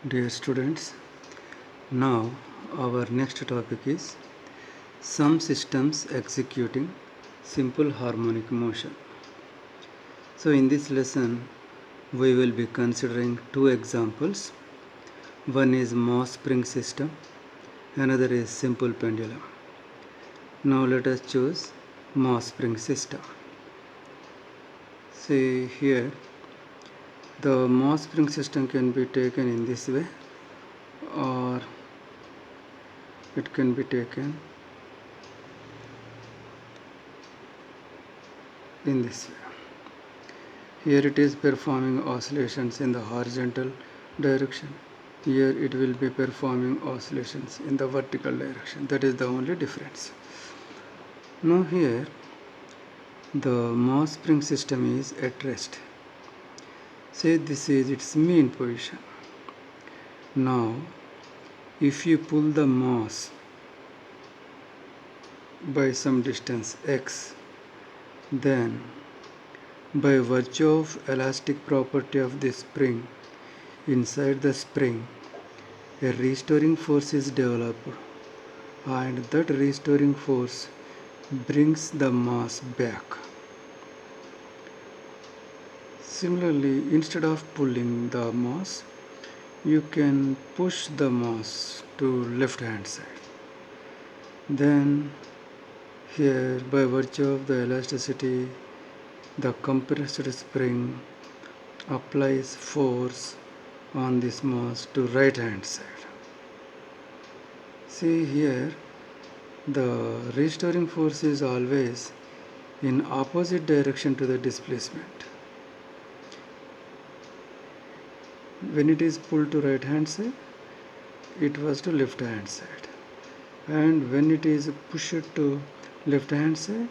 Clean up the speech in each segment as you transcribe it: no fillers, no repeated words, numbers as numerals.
Dear students, now our next topic is some systems executing simple harmonic motion. So in this lesson we will be considering two examples. One is Moss spring system, another is simple pendulum. Now let us choose Moss spring system. See here, the Moss spring system can be taken in this way, or it can be taken in this way. Here it is performing oscillations in the horizontal direction. Here it will be performing oscillations in the vertical direction. That is the only difference. Now here the Moss spring system is at rest. Say this is its mean position. Now if you pull the Moss by some distance x, then by virtue of elastic property of the spring, inside the spring a restoring force is developed, and that restoring force brings the mass back. Similarly, instead of pulling the mass, you can push the mass to left hand side. Then here, by virtue of the elasticity, the compressed spring applies force on this mass to right hand side. See here, the restoring force is always in opposite direction to the displacement. When it is pulled to right hand side, it was to left hand side, and when it is pushed to left hand side,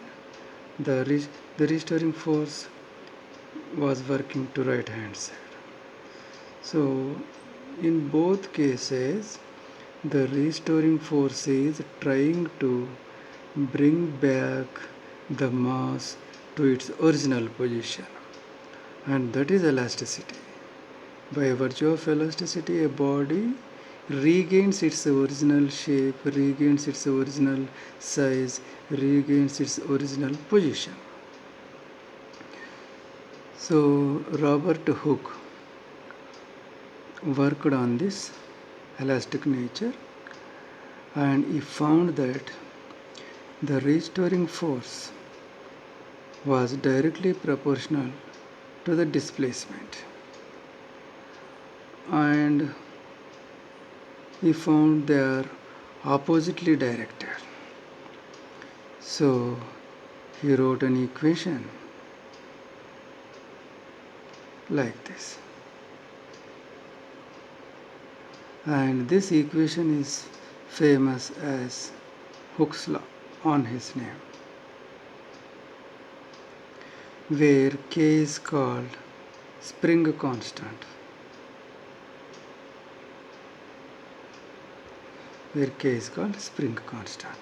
the restoring force was working to right hand side. So in both cases the restoring force is trying to bring back the mass to its original position, and that is elasticity. By virtue of elasticity, a body regains its original shape, regains its original size, regains its original position. So Robert Hooke worked on this elastic nature, and he found that the restoring force was directly proportional to the displacement, and he found they are oppositely directed. So he wrote an equation like this, and this equation is famous as Hooke's law on his name, where K is called spring constant, where K is called spring constant.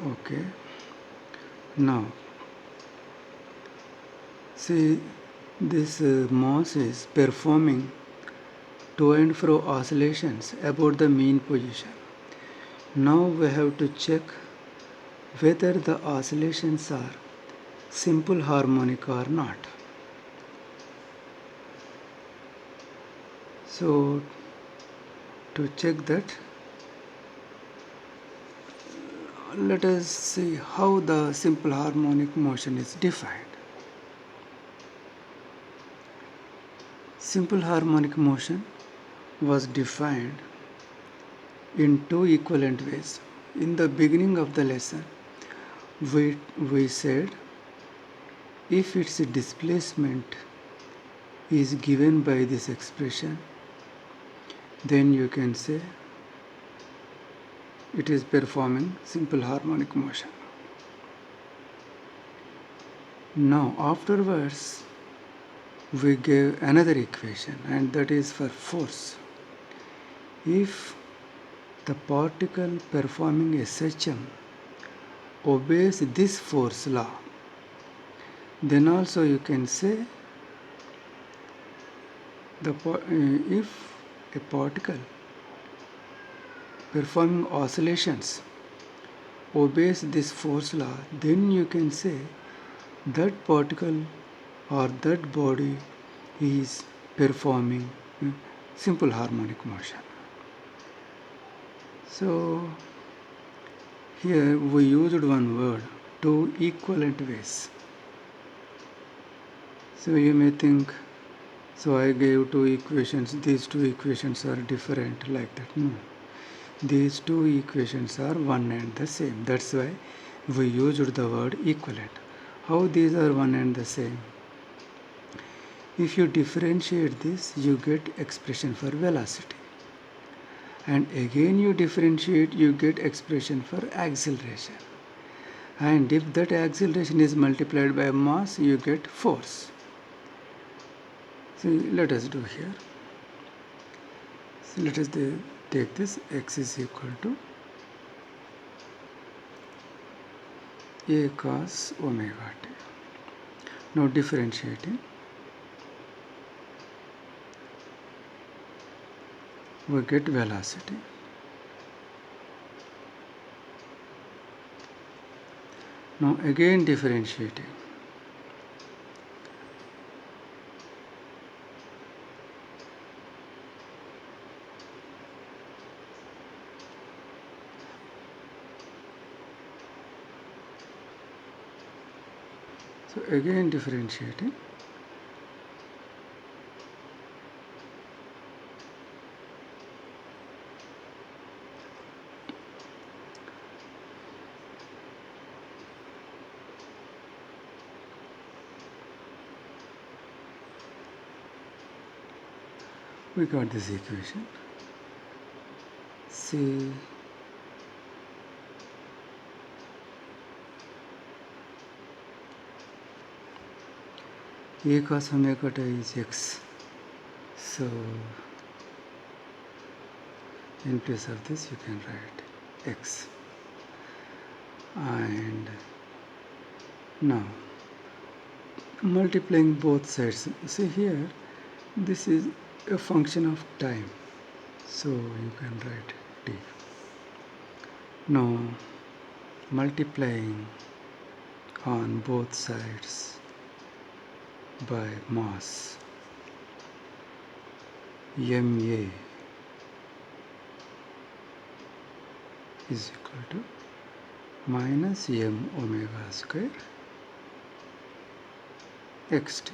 Okay, now see, this mass is performing to and fro oscillations about the mean position. Now we have to check whether the oscillations are simple harmonic or not. So to check that, let us see how the simple harmonic motion is defined. Simple harmonic motion was defined in two equivalent ways. In the beginning of the lesson, we said if its displacement is given by this expression, then you can say it is performing simple harmonic motion. Now afterwards we gave another equation, and that is for force. If the particle performing SHM obeys this force law, then also you can say If a particle performing oscillations obeys this force law, then you can say that particle or that body is performing simple harmonic motion. So here we used one word, two equivalent ways. So you may think, so I gave two equations, these two equations are different like that. No, these two equations are one and the same. That's why we used the word equivalent. How these are one and the same? If you differentiate this, you get expression for velocity. And again you differentiate, you get expression for acceleration. And if that acceleration is multiplied by mass, you get force. So let us do here. So let us take this x is equal to a cos omega t. Now differentiating, we get velocity. Now again differentiating, so again differentiating, we got this equation. See, a cos omega t is x. So in place of this you can write x. And now multiplying both sides. See here, this is a function of time. So you can write t. Now multiplying on both sides by mass ma is equal to minus m omega square xt.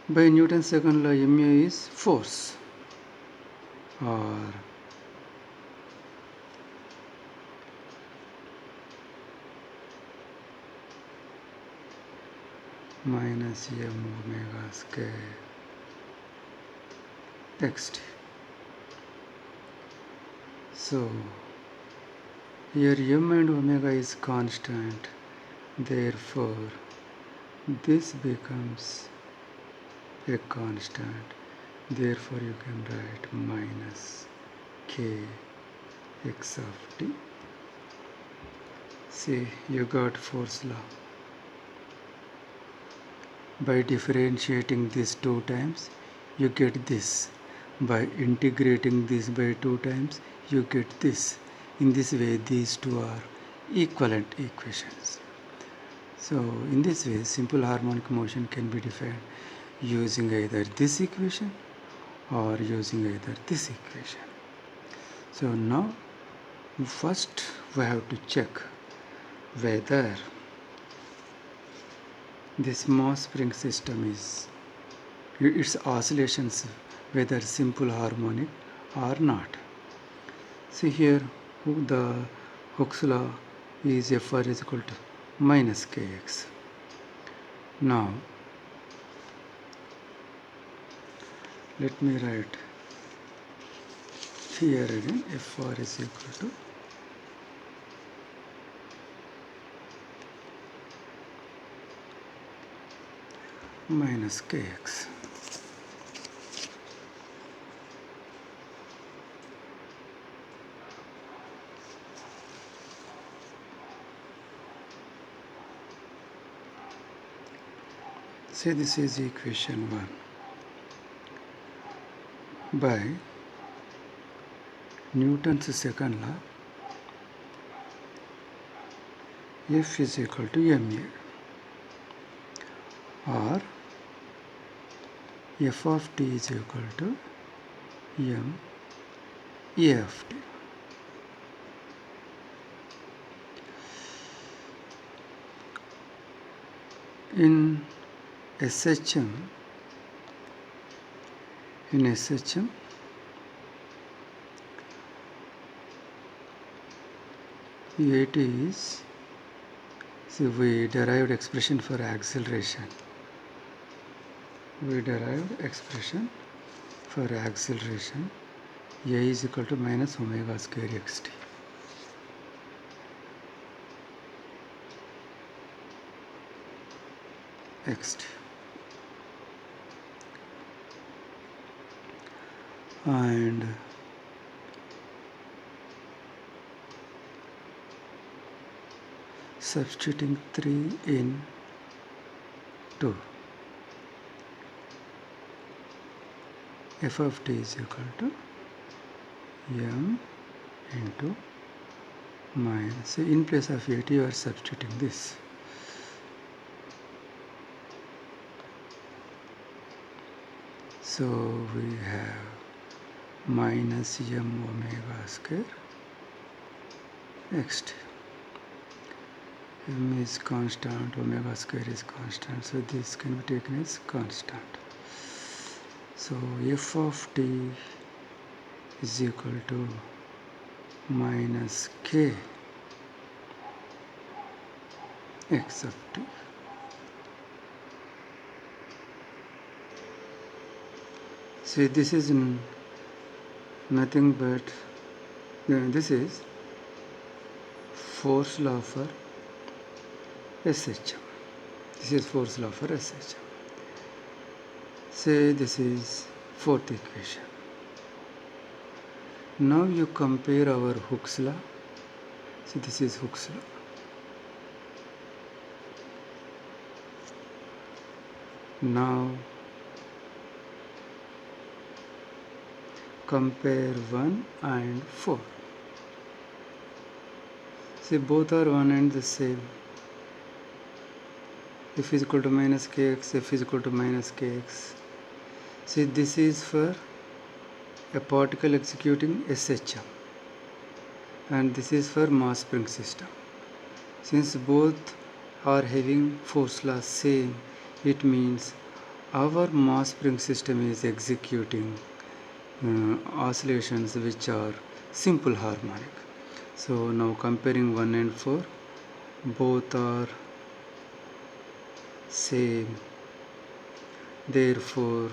By Newton's second law, ma is force, or minus m omega square xt. So here m and omega is constant, therefore this becomes a constant, therefore you can write minus k x of t. See, you got force law. By differentiating this 2 times, you get this. By integrating this by 2 times, you get this. In this way, these two are equivalent equations. So in this way, simple harmonic motion can be defined using either this equation or using either this equation. So now first we have to check whether this mass spring system is its oscillations whether simple harmonic or not. See here, the Hooke's law is Fr is equal to minus kx. Now let me write here again, Fr is equal to minus kx. Say this is equation 1. by Newton's second law, F is equal to ma, or f of t is equal to m a of t. In SHM, it is, see, we derived expression for acceleration. A is equal to minus omega square xt. And substituting 3 in 2, f of t is equal to m into minus, in place of 8 you are substituting this. So we have minus m omega square xt. M is constant, omega square is constant, so this can be taken as constant. So f of t is equal to minus k x of t. See, this is nothing but, this is force law for SHM. This is force law for SHM. Say this is fourth equation. Now you compare our Hooke's law. See, this is Hooke's law. Now compare 1 and 4. See, both are one and the same. F is equal to minus kx, F is equal to minus kx. See, this is for a particle executing SHM, and this is for mass spring system. Since both are having force law same, it means our mass spring system is executing oscillations which are simple harmonic. So now comparing 1 and 4, both are same, therefore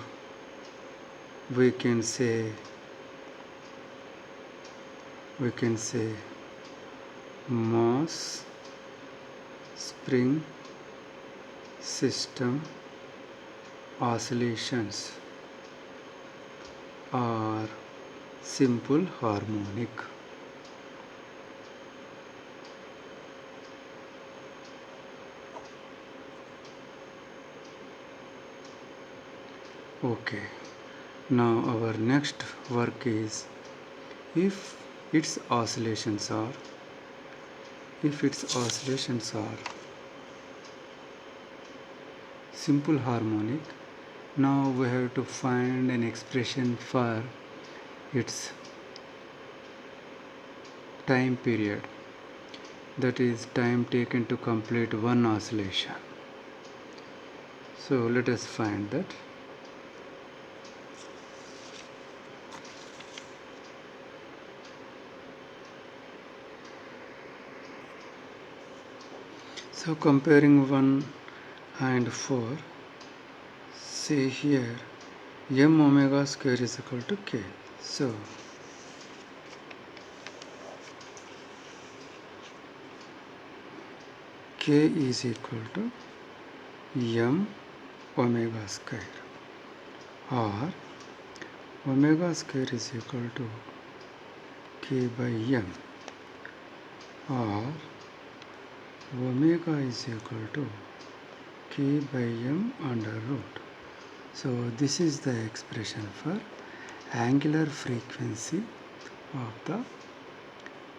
we can say mass spring system oscillations are simple harmonic. Okay, now our next work is if its oscillations are simple harmonic, now we have to find an expression for its time period, that is time taken to complete one oscillation. So let us find that. So comparing 1 and 4, see here m omega square is equal to k. So k is equal to m omega square, or omega square is equal to k by m, or omega is equal to k by m under root. So this is the expression for angular frequency of the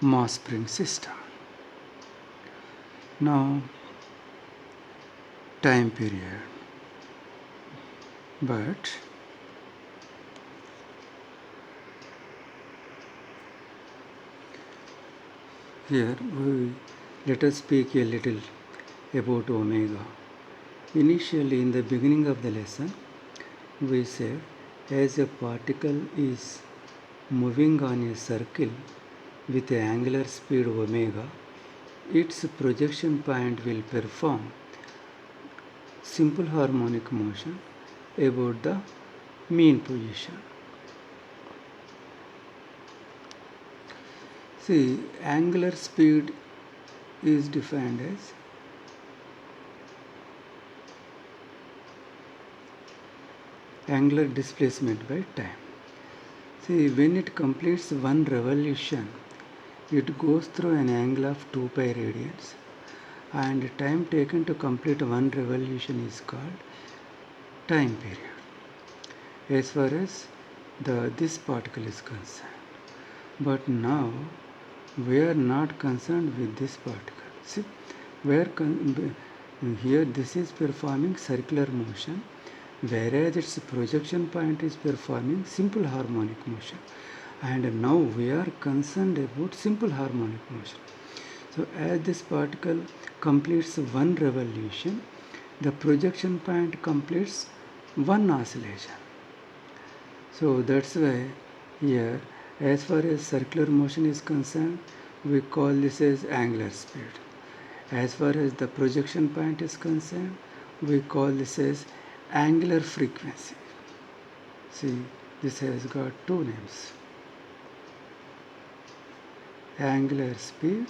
mass spring system. Now time period, but here let us speak a little about omega. Initially, in the beginning of the lesson, we said as a particle is moving on a circle with an angular speed omega, its projection point will perform simple harmonic motion about the mean position. See, angular speed is defined as angular displacement by time. See, when it completes one revolution, it goes through an angle of 2 pi radians, and time taken to complete one revolution is called time period as far as this particle is concerned. But now we are not concerned with this particle. See, here this is performing circular motion, whereas its projection point is performing simple harmonic motion. And now we are concerned about simple harmonic motion. So as this particle completes one revolution, the projection point completes one oscillation. So that's why here, as far as circular motion is concerned, we call this as angular speed. As far as the projection point is concerned, we call this as angular frequency. See, this has got two names: angular speed,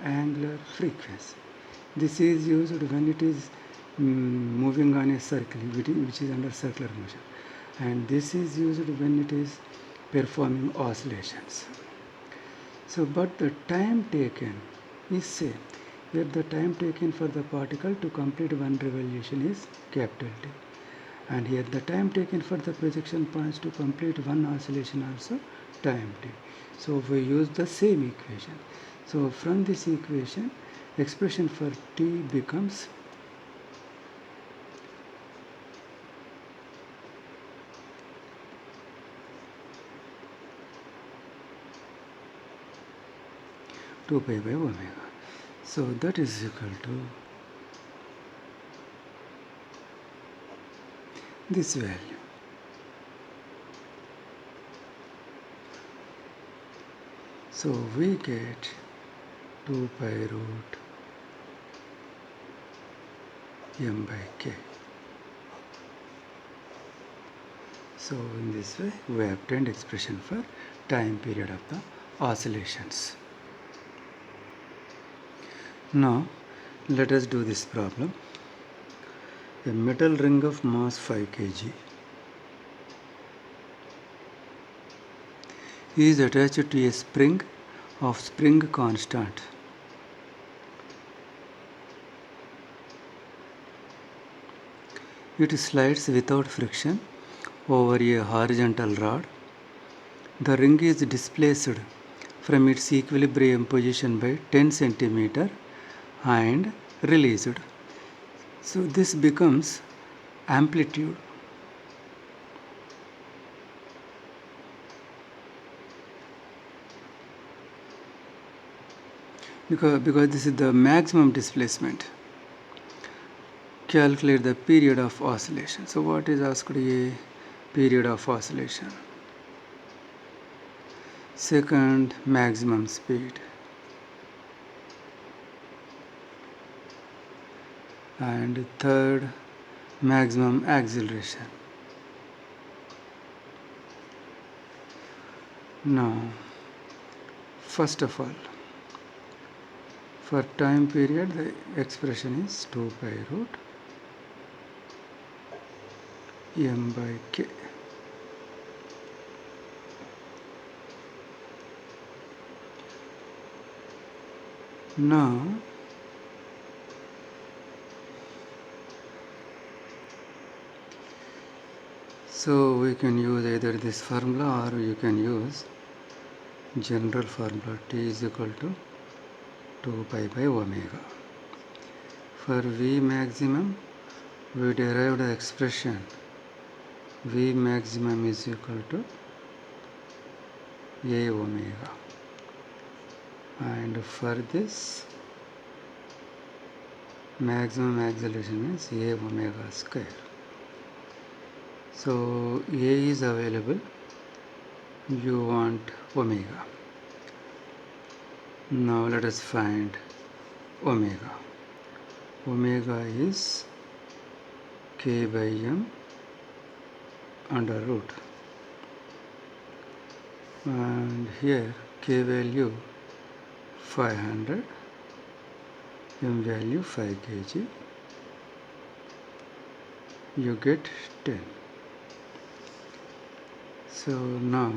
angular frequency. This is used when it is moving on a circle which is under circular motion, and this is used when it is performing oscillations. So but the time taken is same. Here the time taken for the particle to complete one revolution is capital T, and here the time taken for the projection points to complete one oscillation also time T. So we use the same equation. So from this equation, expression for T becomes two pi by omega. So that is equal to this value. So we get 2 pi root m by k. So in this way we obtained expression for time period of the oscillations. Now let us do this problem. A metal ring of mass 5 kg is attached to a spring of spring constant. It slides without friction over a horizontal rod. The ring is displaced from its equilibrium position by 10 centimeter and released. So this becomes amplitude. Because this is the maximum displacement. Calculate the period of oscillation. So what is asked? A period of oscillation. Second, maximum speed. And third, maximum acceleration. Now, first of all, for time period, the expression is 2 pi root m by k. Now, So we can use either this formula or you can use general formula. T is equal to 2 pi by omega. For V maximum, we derived the expression V maximum is equal to A omega, and for this maximum acceleration is A omega square. So A is available, you want omega. Now let us find omega. Omega is k by m under root, and here k value 500, m value 5 kg, you get 10. So now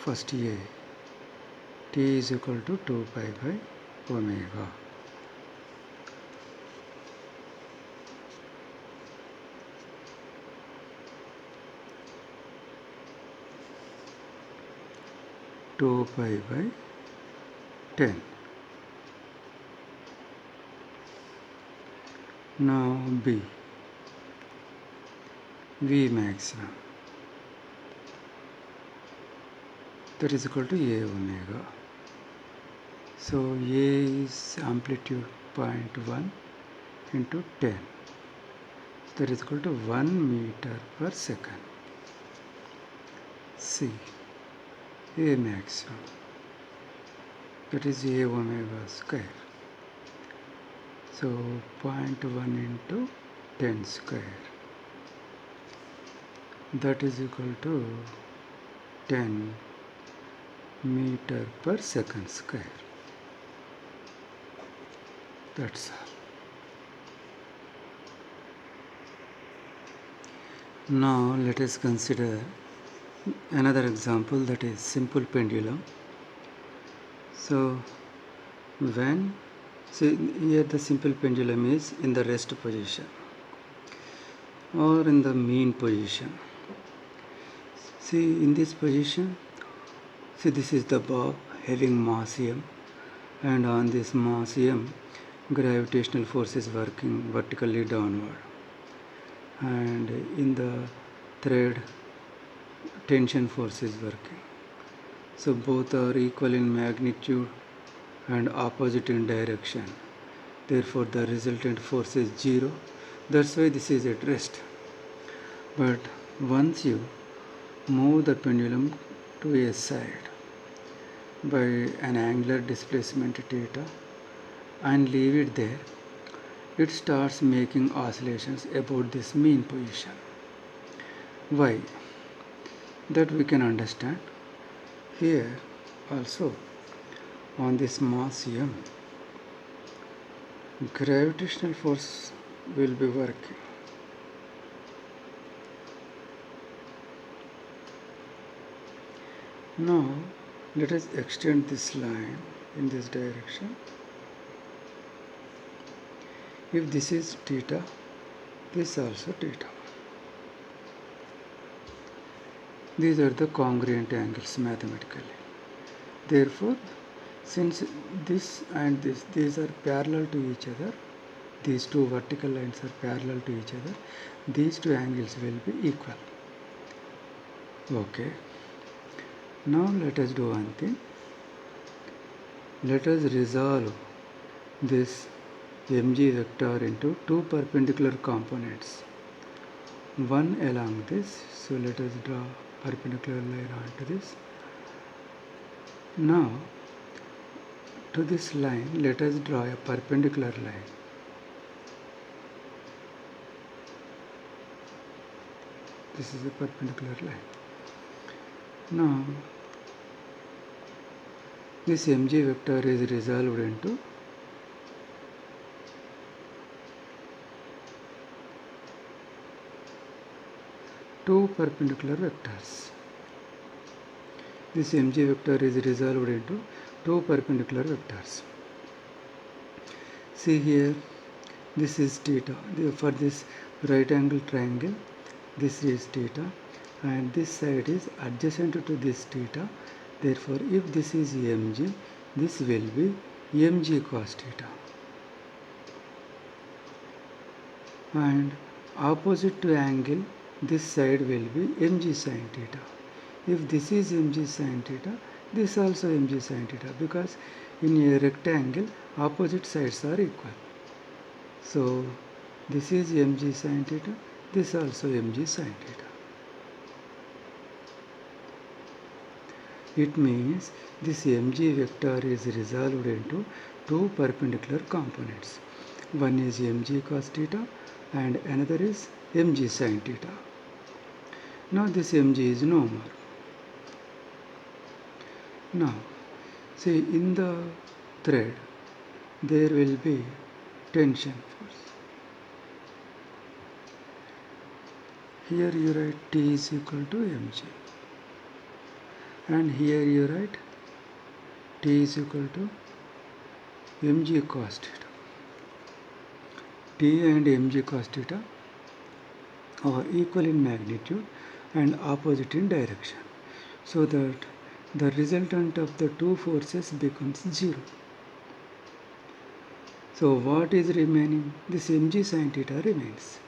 first A, T is equal to 2 pi by omega. Two pi by 10. Now B, V maximum, that is equal to A omega. So A is amplitude 0.1 into 10, that is equal to 1 meter per second. C, A maximum, that is A omega square. So 0.1 into 10 square, that is equal to 10 meter per second square. That's all. Now let us consider another example, that is simple pendulum. So when, see here the simple pendulum is in the rest position or in the mean position. See in this position, see this is the bob having mass m, and on this mass m gravitational force is working vertically downward, and in the thread tension force is working. So both are equal in magnitude and opposite in direction. Therefore the resultant force is 0. That's why this is at rest. But once you move the pendulum to a side by an angular displacement theta and leave it there, it starts making oscillations about this mean position. Why? That we can understand. Here also on this mass m, gravitational force will be working. Now let us extend this line in this direction. If this is theta, this also theta. These are the congruent angles mathematically. Therefore, since this and this, these are parallel to each other, these two vertical lines are parallel to each other, these two angles will be equal. Okay. Now let us do one thing. Let us resolve this mg vector into two perpendicular components, one along this. So let us draw perpendicular line onto this. Now to this line let us draw a perpendicular line. This is a perpendicular line. Now this mg vector is resolved into two perpendicular vectors. This mg vector is resolved into two perpendicular vectors. See here, this is theta. For this right angle triangle, this is theta, and this side is adjacent to this theta. Therefore, if this is mg, this will be mg cos theta. And opposite to angle, this side will be mg sin theta. If this is mg sin theta, this also mg sin theta, because in a rectangle, opposite sides are equal. So, this is mg sin theta, this also mg sin theta. It means this mg vector is resolved into two perpendicular components. One is mg cos theta and another is mg sin theta. Now this mg is no more. Now, see, in the thread there will be tension force. Here you write T is equal to mg, and here you write T is equal to mg cos theta. T and mg cos theta are equal in magnitude and opposite in direction, so that the resultant of the two forces becomes 0. So what is remaining? This mg sin theta remains.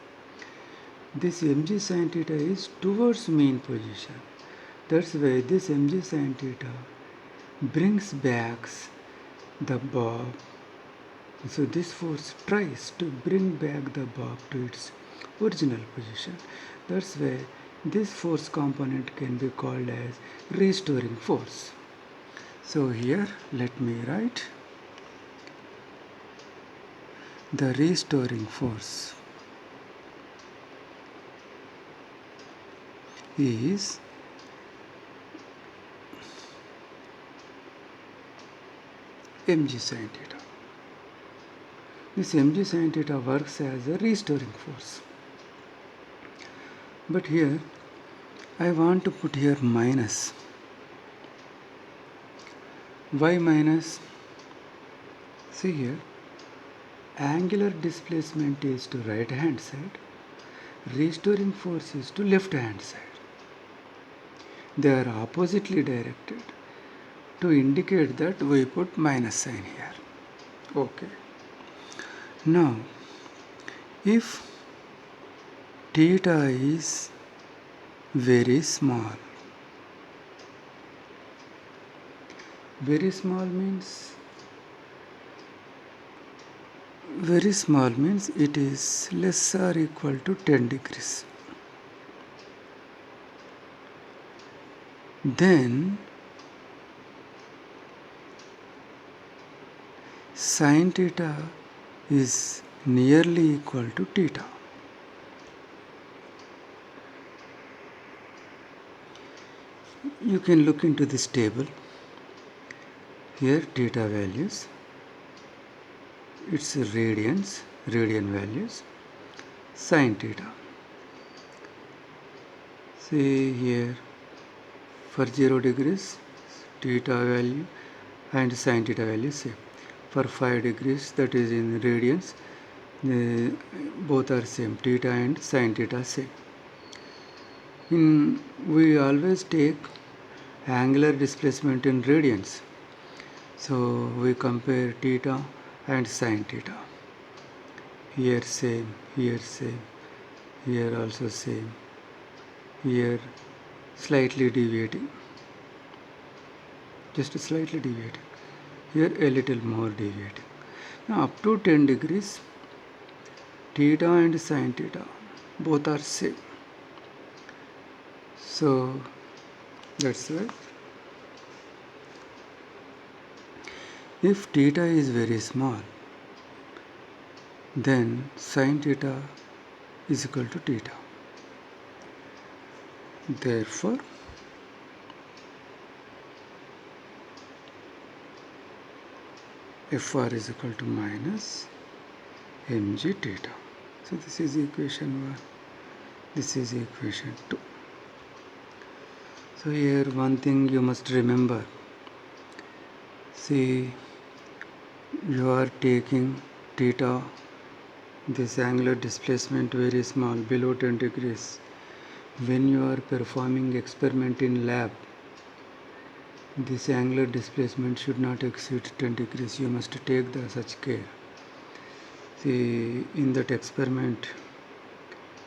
This mg sin theta is towards mean position. That's why this mg sin theta brings back the bob. So this force tries to bring back the bob to its original position. That's why this force component can be called as restoring force. So here let me write the restoring force is mg sin theta. This mg sin theta works as a restoring force. But here I want to put here minus. Why minus? See here, angular displacement is to right hand side, restoring force is to left hand side. They are oppositely directed. To indicate that, we put minus sign here. Okay. Now, if theta is very small means it is less or equal to 10 degrees. Then sin theta is nearly equal to theta. You can look into this table. Here theta values, its radian values, sin theta. See here, for 0 degrees theta value and sin theta value same. For 5 degrees, that is in radians, both are same, theta and sin theta same. We always take angular displacement in radians, so we compare theta and sin theta. Here same, here same, here also same, here slightly deviating, just slightly deviating, here a little more deviating. Now up to 10 degrees, theta and sin theta both are same. So that's why if theta is very small, then sin theta is equal to theta. Therefore, Fr is equal to minus mg theta. So this is equation 1, this is equation 2. So here one thing you must remember. See, you are taking theta, this angular displacement very small, below 10 degrees. when you are performing experiment in lab, this angular displacement should not exceed 10 degrees. You must take such care. See, in that experiment,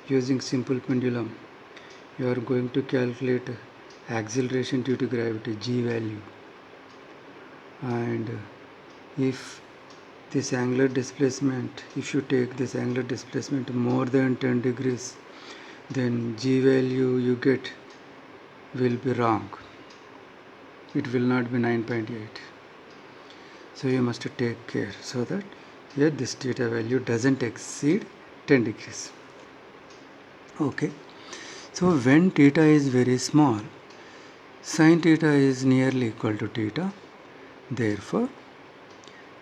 using simple pendulum, you are going to calculate acceleration due to gravity, g value, and if this angular displacement, if you take this angular displacement more than 10 degrees, then g value you get will be wrong. It will not be 9.8. So you must take care so that here this theta value doesn't exceed 10 degrees. Okay. So when theta is very small, sin theta is nearly equal to theta. Therefore,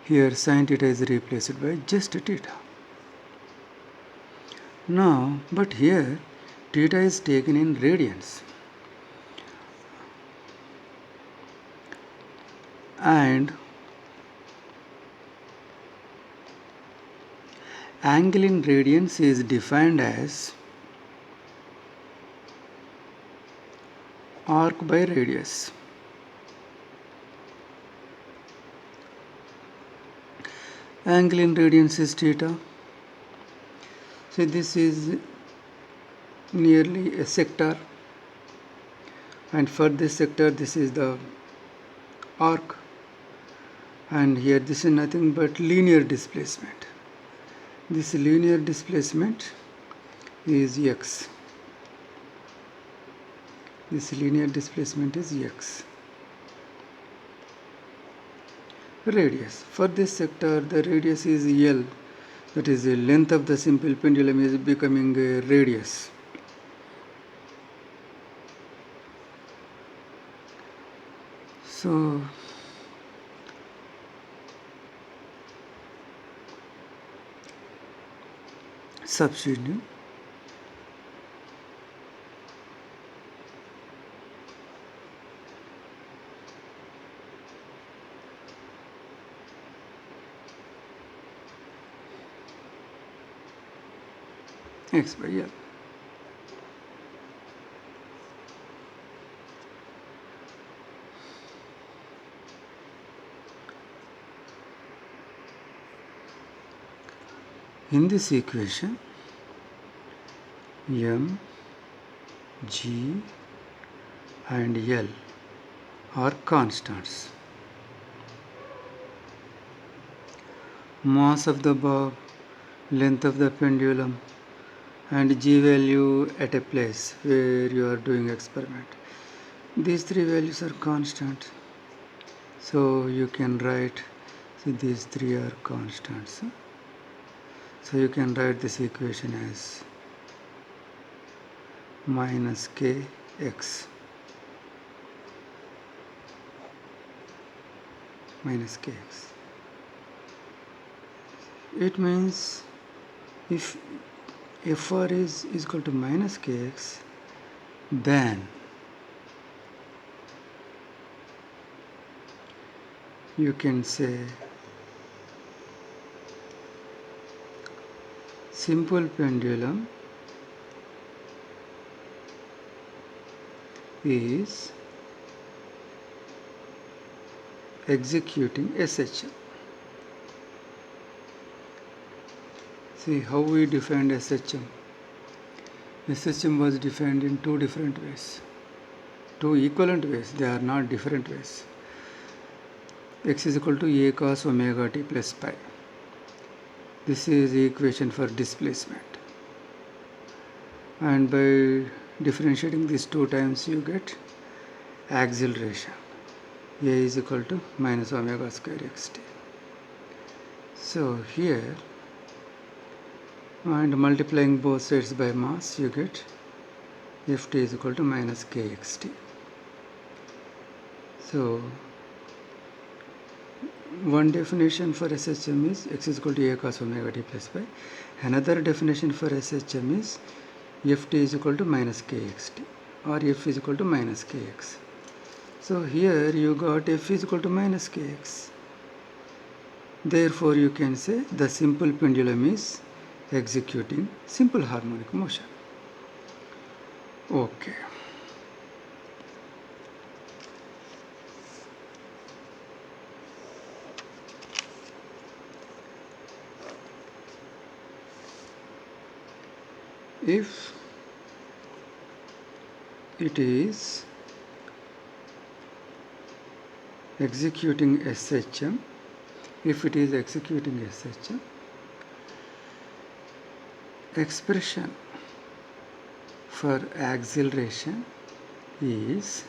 here sin theta is replaced by just theta. Now, but here theta is taken in radians. And angle in radians is defined as arc by radius. Angle in radians is theta. So this is nearly a sector, and for this sector this is the arc, and here this is nothing but linear displacement. This linear displacement is x. This linear displacement is x. Radius. For this sector, the radius is L. That is, the length of the simple pendulum is becoming a radius. So, substitute. X by L. In this equation, M, G and L are constants. Mass of the bob, length of the pendulum, and G value at a place where you are doing experiment. These three values are constant. So you can write, see, these three are constants. So you can write this equation as minus kx minus kx. It means if fr is equal to minus kx, then you can say simple pendulum is executing SHM. See how we defined SHM. SHM was defined in two different ways. Two equivalent ways, they are not different ways. X is equal to a cos omega t plus pi. This is the equation for displacement. And by differentiating these two times, you get acceleration. A is equal to minus omega square xt. So here, and multiplying both sides by mass, you get ft is equal to minus kxt. So one definition for SHM is x is equal to a cos omega t plus pi. Another definition for SHM is ft is equal to minus kxt, or f is equal to minus kx. So here you got f is equal to minus kx. Therefore you can say the simple pendulum is executing simple harmonic motion. Okay. If it is executing SHM, expression for acceleration is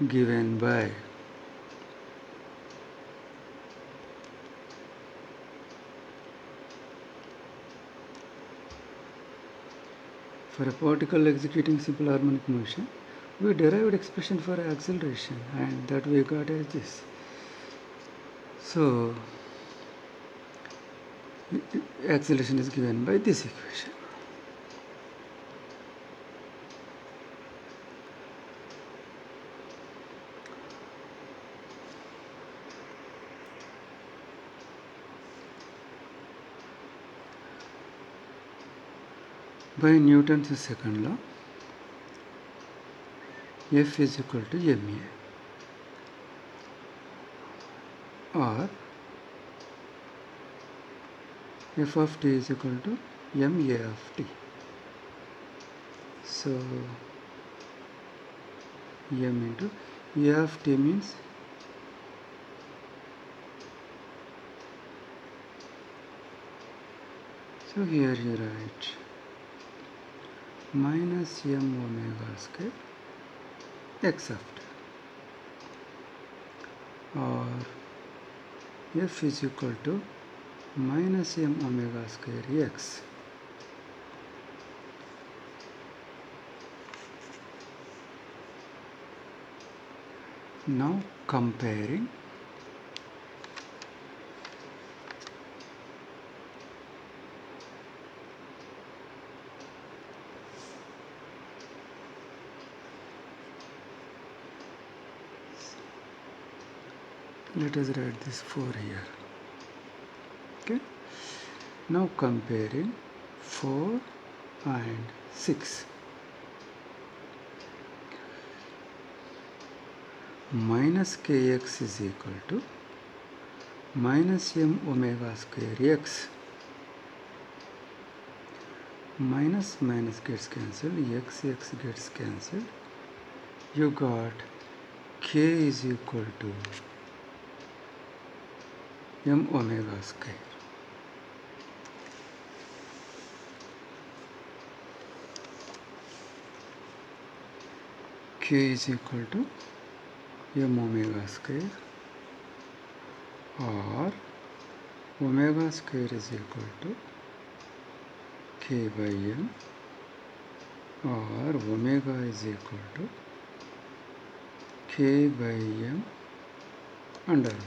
given by for a particle executing simple harmonic motion, we derived expression for acceleration and that we got as this. So acceleration is given by this equation. By Newton's second law, F is equal to ma, or f of t is equal to ma of t. So m into a of t means so here you write minus m omega square x of t, or f is equal to minus m omega square x. Now comparing let us write this 4 here. Okay, now comparing 4 and 6. Minus kx is equal to minus m omega square x. Minus minus gets cancelled, x gets cancelled. You got k is equal to m omega square. K is equal to m omega square, or omega square is equal to k by m, or omega is equal to k by m under root.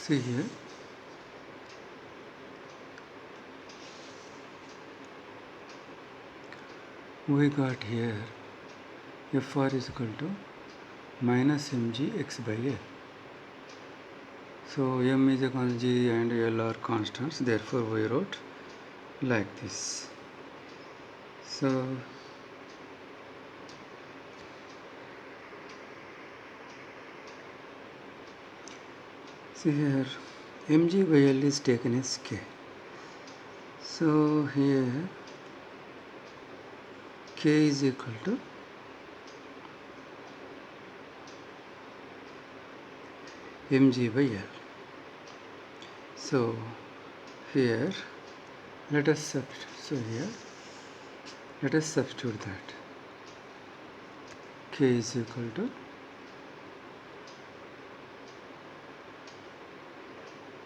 See here, we got here Fr is equal to minus mg x by L. So m is a constant, g and L are constants, therefore we wrote like this. So see here, mg by L is taken as k. So here k is equal to mg by L. So here let us substitute that k is equal to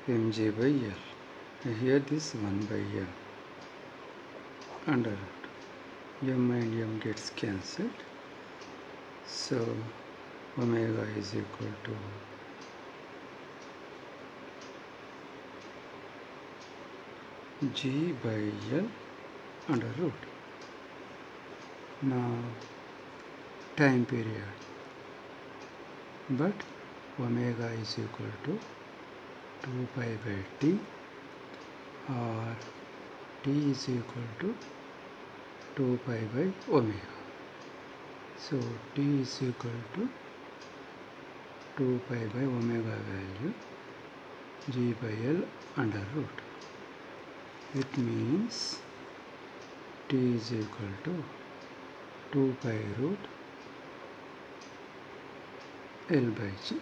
mg by L. Here this 1 by m under root. M and m gets cancelled. So omega is equal to g by L under root. Now time period, but omega is equal to 2 pi by t, or t is equal to 2 pi by omega. So t is equal to 2 pi by omega value g by L under root. It means t is equal to 2 pi root L by g.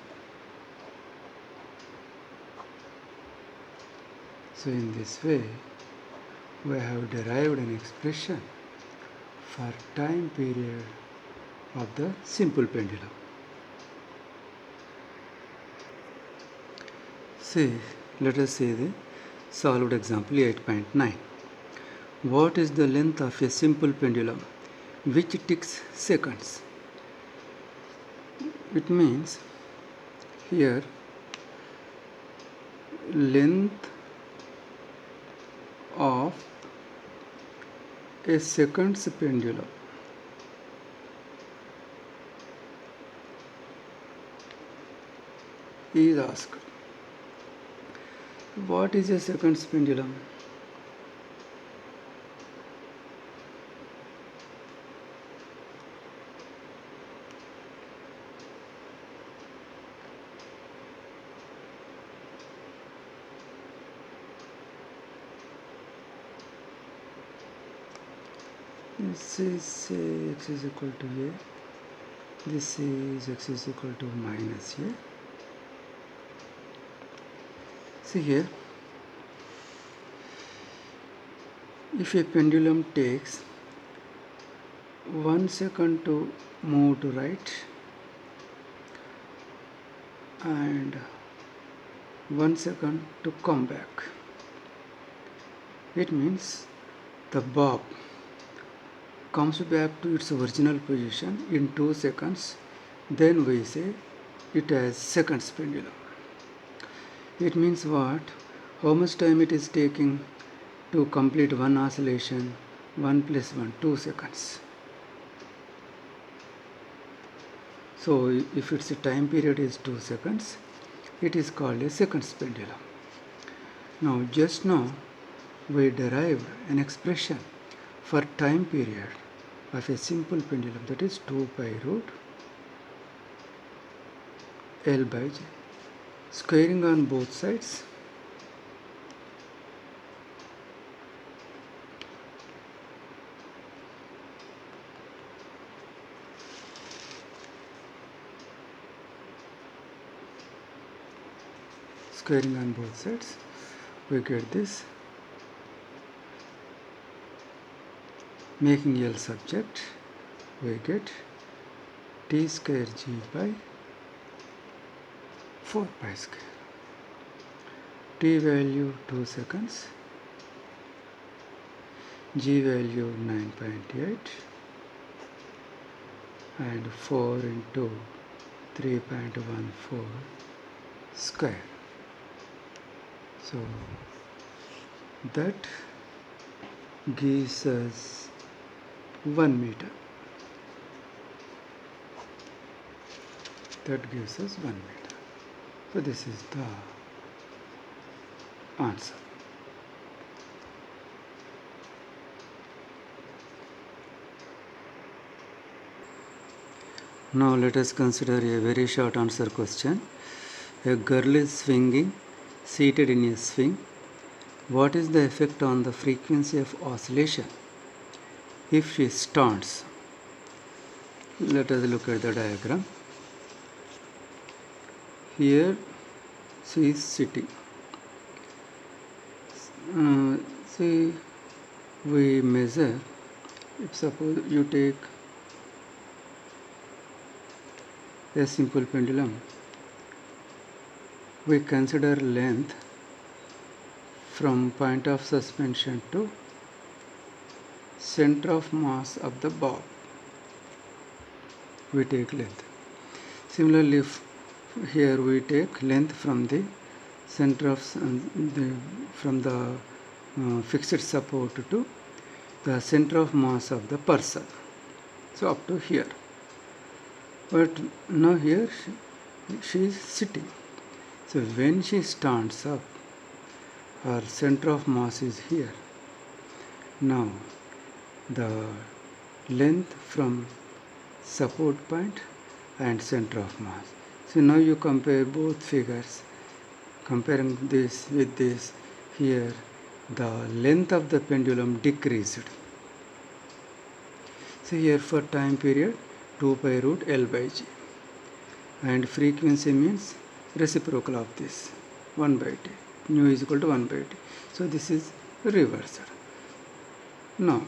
So in this way, we have derived an expression for time period of the simple pendulum. Let us see the solved example 8.9. What is the length of a simple pendulum which ticks seconds? It means here length of a seconds pendulum is asked. What is a seconds pendulum? This is x is equal to a. This is x is equal to minus a. See here, if a pendulum takes 1 second to move to right and 1 second to come back, it means the bob comes back to its original position in 2 seconds, then we say it as seconds pendulum. It means what? How much time it is taking to complete one oscillation? 1 plus 1, 2 seconds. So if its time period is 2 seconds, it is called a seconds pendulum. Now just now we derived an expression for time period of a simple pendulum, that is 2 pi root L by J. Squaring on both sides, we get this. Making L subject, we get t square g by 4 pi square. T value 2 seconds, g value 9.8, and 4 into 3.14 square. So that gives us 1 meter. That gives us 1 meter. So this is the answer. Now let us consider a very short answer question. A girl is swinging, seated in a swing. What is the effect on the frequency of oscillation if she stands? Let us look at the diagram. Here she is sitting. See, we measure, if suppose you take a simple pendulum, we consider length from point of suspension to center of mass of the bob. We take length. Similarly, here we take length from the center of from the fixed support to the center of mass of the person. So up to here. But now here she is sitting. So when she stands up, her center of mass is here. Now the length from support point and center of mass. So now you compare both figures. Comparing this with this, here the length of the pendulum decreased. So here for time period 2 pi root L by G, and frequency means reciprocal of this 1 by T, nu is equal to 1 by T. So this is reversed. Now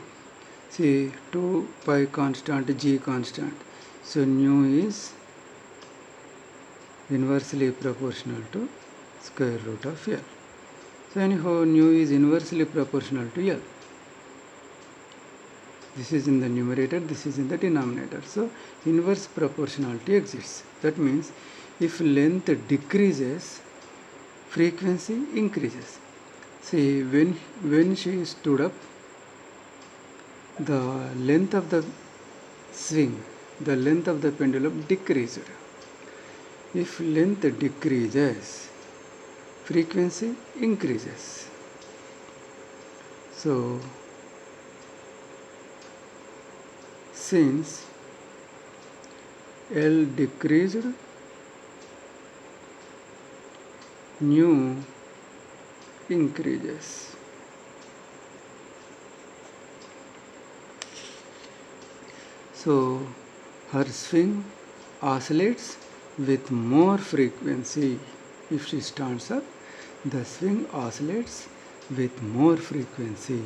see 2 pi constant, G constant, so nu is inversely proportional to square root of L. So anyhow nu is inversely proportional to L. This is in the numerator, this is in the denominator. So inverse proportionality exists. That means if length decreases, frequency increases. See, when she stood up, the length of the swing, the length of the pendulum decreased. If length decreases, frequency increases. So since L decreased, nu increases. So her swing oscillates with more frequency. If she stands up, the swing oscillates with more frequency.